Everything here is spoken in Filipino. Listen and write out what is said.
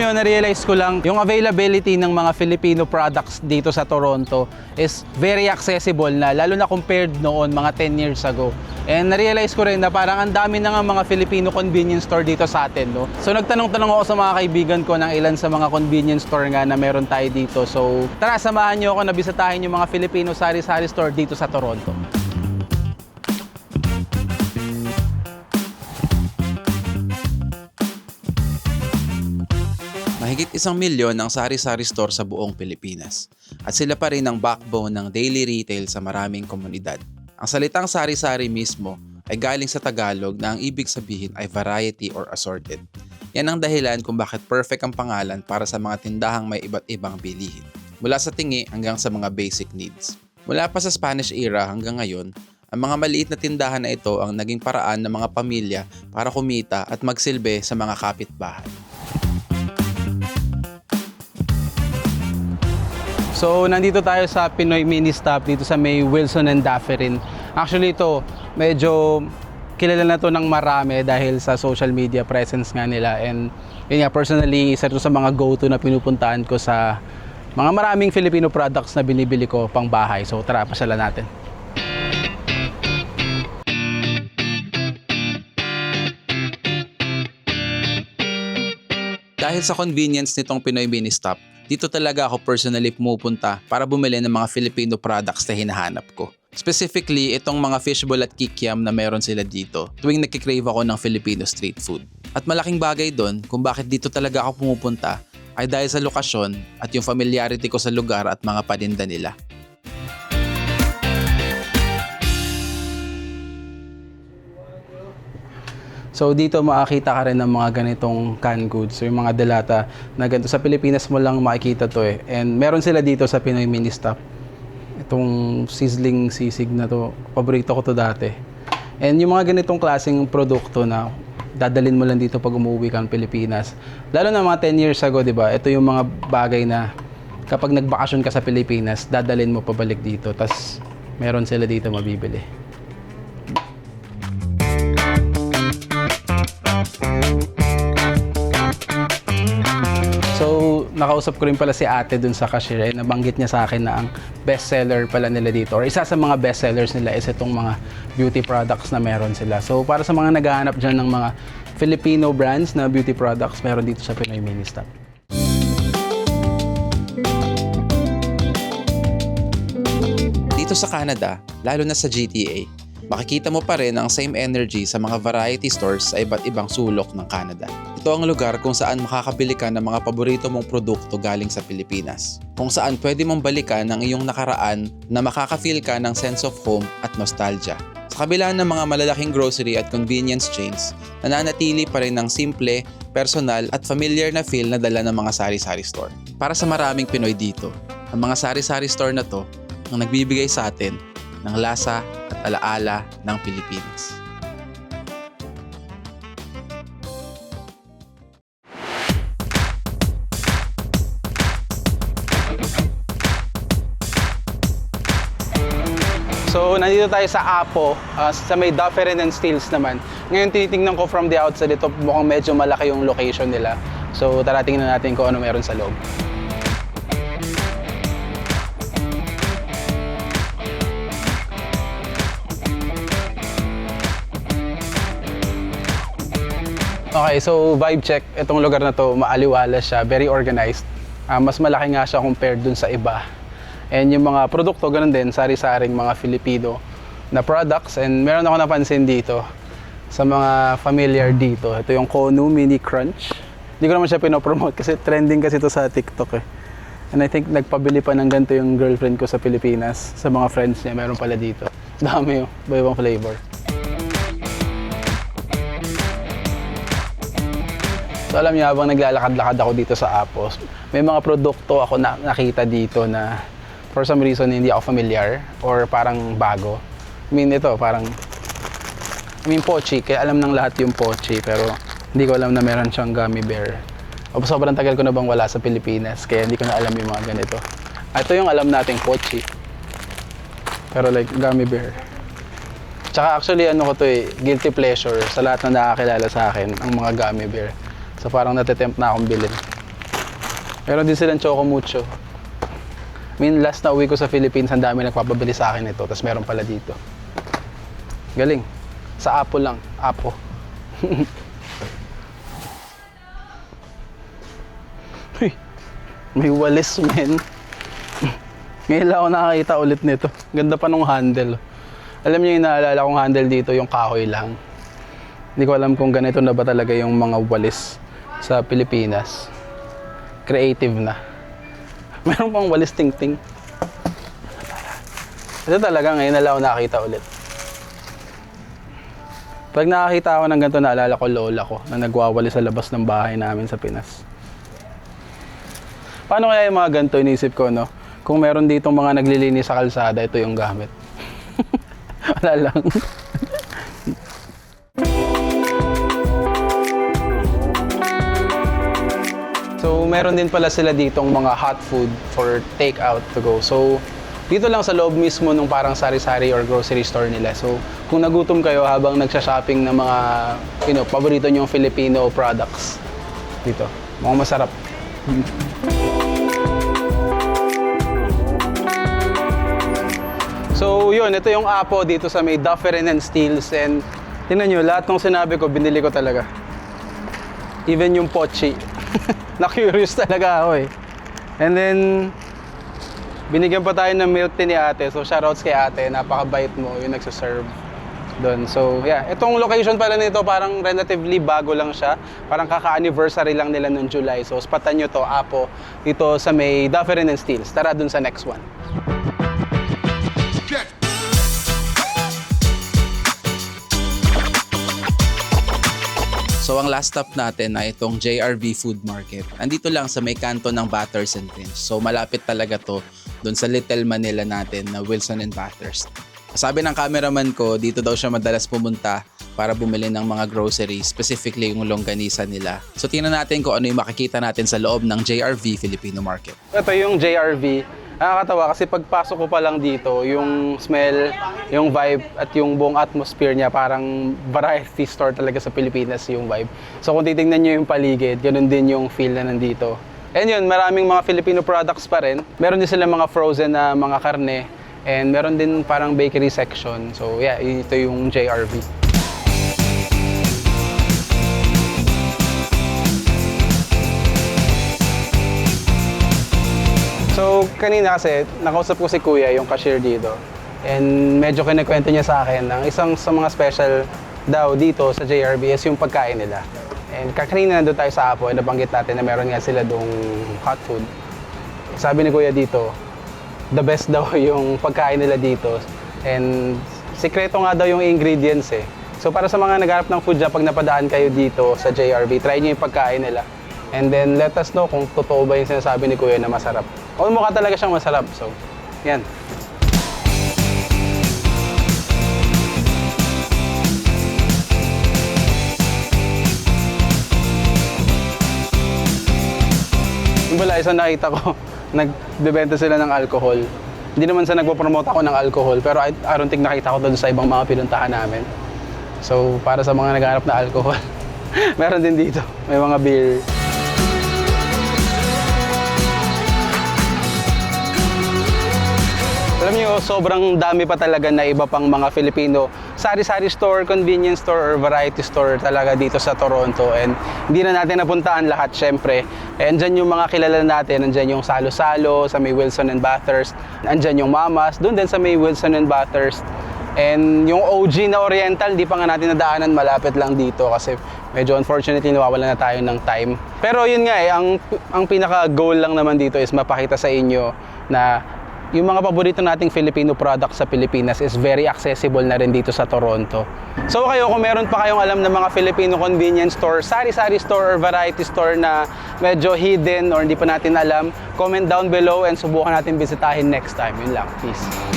nyo, na-realize ko lang, yung availability ng mga Filipino products dito sa Toronto is very accessible na, lalo na compared noon, mga 10 years ago. And na-realize ko rin na parang ang dami na nga mga Filipino convenience store dito sa atin, no? So nagtanong-tanong ako sa mga kaibigan ko ng ilan sa mga convenience store nga na meron tayo dito. So tara, samahan nyo ako na bisitahin yung mga Filipino sari-sari store dito sa Toronto. Mahigit 1 milyon ang sari-sari store sa buong Pilipinas at sila pa rin ang backbone ng daily retail sa maraming komunidad. Ang salitang sari-sari mismo ay galing sa Tagalog na ang ibig sabihin ay variety or assorted. Yan ang dahilan kung bakit perfect ang pangalan para sa mga tindahang may iba't ibang bilihin, mula sa tingi hanggang sa mga basic needs. Mula pa sa Spanish era hanggang ngayon, ang mga maliit na tindahan na ito ang naging paraan ng mga pamilya para kumita at magsilbi sa mga kapitbahay. So, nandito tayo sa Pinoy Mini Stop dito sa may Wilson and Dufferin. Actually, ito, medyo kilala na to ng marami dahil sa social media presence nga nila. And yun nga, personally, isa ito sa mga go-to na pinupuntahan ko sa mga maraming Filipino products na binibili ko pang bahay. So, tara, pasyalan natin. Dahil sa convenience nitong Pinoy Mini Stop, dito talaga ako personally pumupunta para bumili ng mga Filipino products na hinahanap ko. Specifically, itong mga fishball at kikiam na meron sila dito tuwing nagkikrave ako ng Filipino street food. At malaking bagay doon kung bakit dito talaga ako pumupunta ay dahil sa lokasyon at yung familiarity ko sa lugar at mga paninda nila. So dito makakita ka rin ng mga ganitong canned goods, so yung mga delata na ganito. Sa Pilipinas mo lang makikita to eh. And meron sila dito sa Pinoy Mini Stop. Itong sizzling sisig na to, paborito ko to dati. And yung mga ganitong klaseng produkto na dadalhin mo lang dito pag umuwi ka ng Pilipinas. Lalo na mga 10 years ago, di ba? Ito yung mga bagay na kapag nagbakasyon ka sa Pilipinas, dadalhin mo pabalik dito. Tas meron sila dito mabibili. So, nakausap ko rin pala si ate dun sa cashier. Nabanggit niya sa akin na ang bestseller pala nila dito, or isa sa mga bestsellers nila is itong mga beauty products na meron sila. So, para sa mga naghahanap dyan ng mga Filipino brands na beauty products, meron dito sa Pinoy Mini Stop. Dito sa Canada, lalo na sa GTA, makikita mo pa rin ang same energy sa mga variety stores sa iba't ibang sulok ng Canada. Ito ang lugar kung saan makakabili ka ng mga paborito mong produkto galing sa Pilipinas. Kung saan pwede mong balikan ang iyong nakaraan na makaka-feel ka ng sense of home at nostalgia. Sa kabila ng mga malalaking grocery at convenience chains, nananatili pa rin ng simple, personal at familiar na feel na dala ng mga sari-sari store. Para sa maraming Pinoy dito, ang mga sari-sari store na to ang nagbibigay sa atin ng lasa at alaala ng Pilipinas. So, nandito tayo sa Apo, sa may Dufferin and Steeles naman. Ngayon, tinitingnan ko from the outside, ito mukhang medyo malaki yung location nila. So, tara tingnan natin kung ano meron sa loob. Okay, so vibe check. Itong lugar na to, maaliwalas siya, very organized. Mas malaki nga siya compared dun sa iba. And yung mga produkto, ganun din, sari-saring mga Filipino na products. And meron ako napansin dito sa mga familiar dito. Ito yung Konu Mini Crunch. Hindi ko naman siya pinopromote kasi trending kasi ito sa TikTok eh. And I think nagpabili pa ng ganito yung girlfriend ko sa Pilipinas. Sa mga friends niya, meron pala dito. Dami yung iba-ibang flavor. So alam niyo, habang naglalakad-lakad ako dito sa Apos, may mga produkto ako na nakita dito na for some reason hindi ako familiar or parang bago. I mean ito, parang pochi, kaya alam ng lahat yung pochi, pero hindi ko alam na meron siyang gummy bear. O sobrang tagal ko na bang wala sa Pilipinas, kaya hindi ko na alam yung mga ganito. Ito yung alam nating pochi. Pero like gummy bear. Tsaka actually ano ko to eh, guilty pleasure sa lahat na nakakilala sa akin, ang mga gummy bear. So parang natitempt na akong bilhin. Meron din silang Choco Mucho. Last na uwi ko sa Philippines, ang dami nagpapabili sa akin ito. Tapos meron pala dito. Galing. Sa Apo lang. Apo. Uy, may walis, men. Ngayon lang ako nakakita ulit nito. Ganda pa nung handle. Alam niyo yung naalala kong handle dito, yung kahoy lang. Hindi ko alam kung ganito na ba talaga yung mga walis sa Pilipinas. Creative na. Meron pang walis ting-ting. Ito talaga ngayon na lang ako nakakita ulit. Pag nakakita ako ng ganito, naalala ko lola ko na nagwawali sa labas ng bahay namin sa Pinas. Paano kaya yung mga ganito, inisip ko, no? Kung meron ditong mga naglilinis sa kalsada, ito yung gamit. Wala lang. So, meron din pala sila ditong mga hot food for take out to go. So, dito lang sa loob mismo nung parang sari-sari or grocery store nila. So, kung nagutom kayo habang nagsha-shopping ng mga, paborito nyong Filipino products dito. Mga masarap. So, yun. Ito yung Apo dito sa may Dufferin and Steels. And, tingnan nyo, lahat ng sinabi ko, binili ko talaga. Even yung pochi. Na-curious talaga ako eh. And then, binigyan pa tayo ng milk tea ni ate. So, shoutouts kay ate. Napakabait mo yung nagsaserve doon. So, yeah. Itong location pala nito, parang relatively bago lang siya. Parang kaka-anniversary lang nila noong July. So, spatan nyo to, Apo, dito sa may Dufferin and Steels. Tara dun sa next one. So ang last stop natin ay itong JRV Food Market. Andito lang sa may kanto ng Bathurst and Finch. So malapit talaga to doon sa Little Manila natin na Wilson and Bathurst. Sabi ng cameraman ko, dito daw siya madalas pumunta para bumili ng mga groceries, specifically yung longganisa nila. So tingnan natin kung ano yung makikita natin sa loob ng JRV Filipino Market. Ito yung JRV. Nakakatawa kasi pagpasok ko pa lang dito, yung smell, yung vibe at yung buong atmosphere niya parang variety store talaga sa Pilipinas yung vibe. So kung titingnan niyo yung paligid, ganun din yung feel na nandito. And yun, maraming mga Filipino products pa rin. Meron din sila mga frozen na mga karne and meron din parang bakery section. So yeah, ito yung JRV. So, kanina kasi, nakausap ko si Kuya, yung cashier dito. And medyo kinikwento niya sa akin ng isang sa mga special daw dito sa JRB is yung pagkain nila. And kanina nandun tayo sa Apo, nabanggit natin na meron nga sila dong hot food. Sabi ni Kuya dito, the best daw yung pagkain nila dito. And sikreto nga daw yung ingredients eh. So para sa mga nagharap ng food dyan, pag napadaan kayo dito sa JRB, try nyo yung pagkain nila. And then let us know kung totoo ba yung sinasabi ni Kuya na masarap. O mukha talaga siyang masarap. So, yan. Yung pala, isang nakita ko, nagbebenta sila ng alcohol. Hindi naman sa nagpo-promote ako ng alcohol, pero I don't think nakita ko doon sa ibang mga pinuntahan namin. So, para sa mga naghahanap na alcohol, meron din dito. May mga beer. Alam niyo, sobrang dami pa talaga na iba pang mga Filipino sari-sari store, convenience store, or variety store talaga dito sa Toronto. And hindi na natin napuntaan lahat, syempre. And dyan yung mga kilala natin, nandyan yung Salo-Salo, sa may Wilson and Bathurst. Nandyan yung Mamas, doon din sa may Wilson and Bathurst. And yung OG na Oriental, di pa nga natin nadaanan, malapit lang dito kasi medyo unfortunately nawawala na tayo ng time. Pero yun nga ang pinaka-goal lang naman dito is mapakita sa inyo na yung mga paborito nating Filipino products sa Pilipinas is very accessible na rin dito sa Toronto. So kayo, kung meron pa kayong alam na mga Filipino convenience store, sari-sari store or variety store na medyo hidden or hindi pa natin alam, comment down below and subukan natin bisitahin next time. Yun lang. Peace.